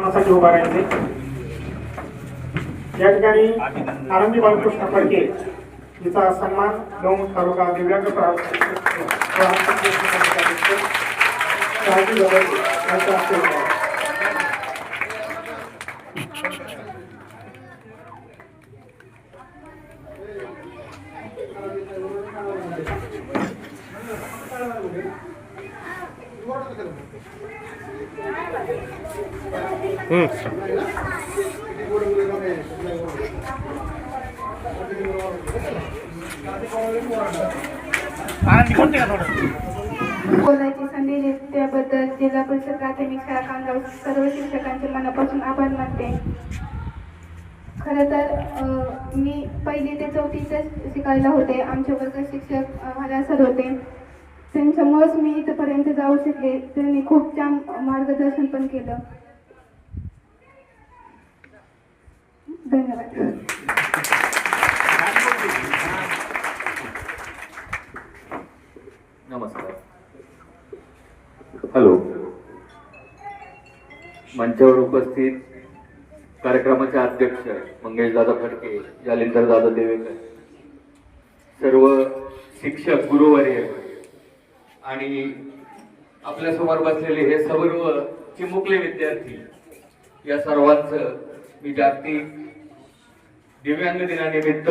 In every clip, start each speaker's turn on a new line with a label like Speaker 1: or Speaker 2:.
Speaker 1: सन्मानासाठी उभा राहायचे। या ठिकाणी आनंदी बालकृष्ण फडके हिचा सन्मान दौंड तालुका दिव्यांग
Speaker 2: बोलायची संधी दिली त्याबद्दल जिल्हा परिषद प्राथमिक शाळा कांगाव सर्व शिक्षकांचे मनापासून आभार मानते। खरं तर मी पहिली ते चौथीतच शिकायला होते। आमचे वर्ग शिक्षक हरा सर होते, त्यांच्यामुळेच मी इथपर्यंत जाऊ शकले। त्यांनी खूप छान मार्गदर्शन पण केलं। धन्यवाद।
Speaker 3: नमस्कार। हॅलो। मंचावर उपस्थित कार्यक्रमाचे अध्यक्ष मंगेश दादा फडके, जालिंदर दादा देवेकर, सर्व शिक्षक गुरुवर्य आणि आपल्या समोर बसलेले हे सर्व चिमुकले विद्यार्थी, या सर्वांचं मी जागतिक दिव्यांग दिनानिमित्त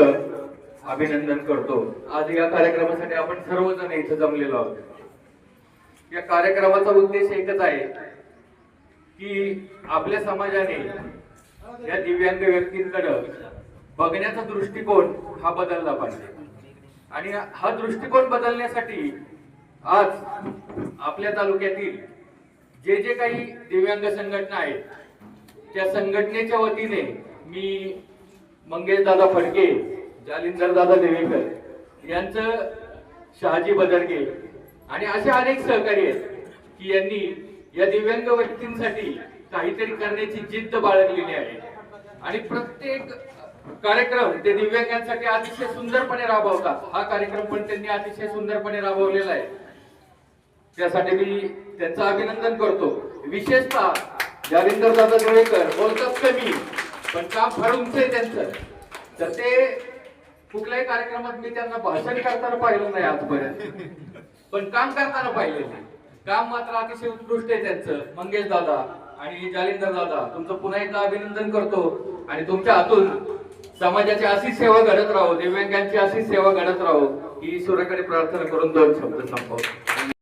Speaker 3: अभिनंदन करतो। आज या कार्यक्रमासाठी आपण सर्वजण इथे जमलेलो आहोत। या कार्यक्रमाचा उद्देश एकच आहे की आपल्या समाजाने या दिव्यांग व्यक्तींकडे बघण्याचा दृष्टिकोन हा बदलला पाहिजे आणि हा दृष्टिकोन बदलण्यासाठी आज आपल्या तालुक्यातील जे जे काही दिव्यांग संघटना आहेत त्या संघटनेच्या वतीने मी मंगेश दादा फडके, जालिंदर दादा देवेकर यांचं, शहाजी बदरगे आणि असे अनेक सहकारी आहेत की यांनी या दिव्यांग व्यक्तींसाठी काहीतरी करण्याची जिद्द बाळगलेली आहे आणि प्रत्येक कार्यक्रम ते दिव्यांगांसाठी अतिशय सुंदरपणे राबवतात। हा कार्यक्रम पण त्यांनी अतिशय सुंदरपणे राबवलेला आहे, त्यासाठी मी त्यांचं अभिनंदन करतो। विशेषतः जालिंदर दादा देवेकर बोलतात कमी पण काम फार उंच आहे त्यांचं, तर ते कुठल्याही कार्यक्रमात मी त्यांना भाषण करताना पाहिलं नाही आजपर्यंत, पण काम करताना पाहिलेलं आहे। काम मात्र अतिशय उत्कृष्ट आहे त्यांचं। मंगेश दादा आणि जालिंदर दादा, तुमचं पुन्हा एकदा अभिनंदन करतो आणि तुमच्या हातून समाजाची अशीच सेवा घडत राहो, दिव्यांगांची अशीच सेवा घडत राहो ही ईश्वराकडे प्रार्थना करून दोन शब्द संपवतो।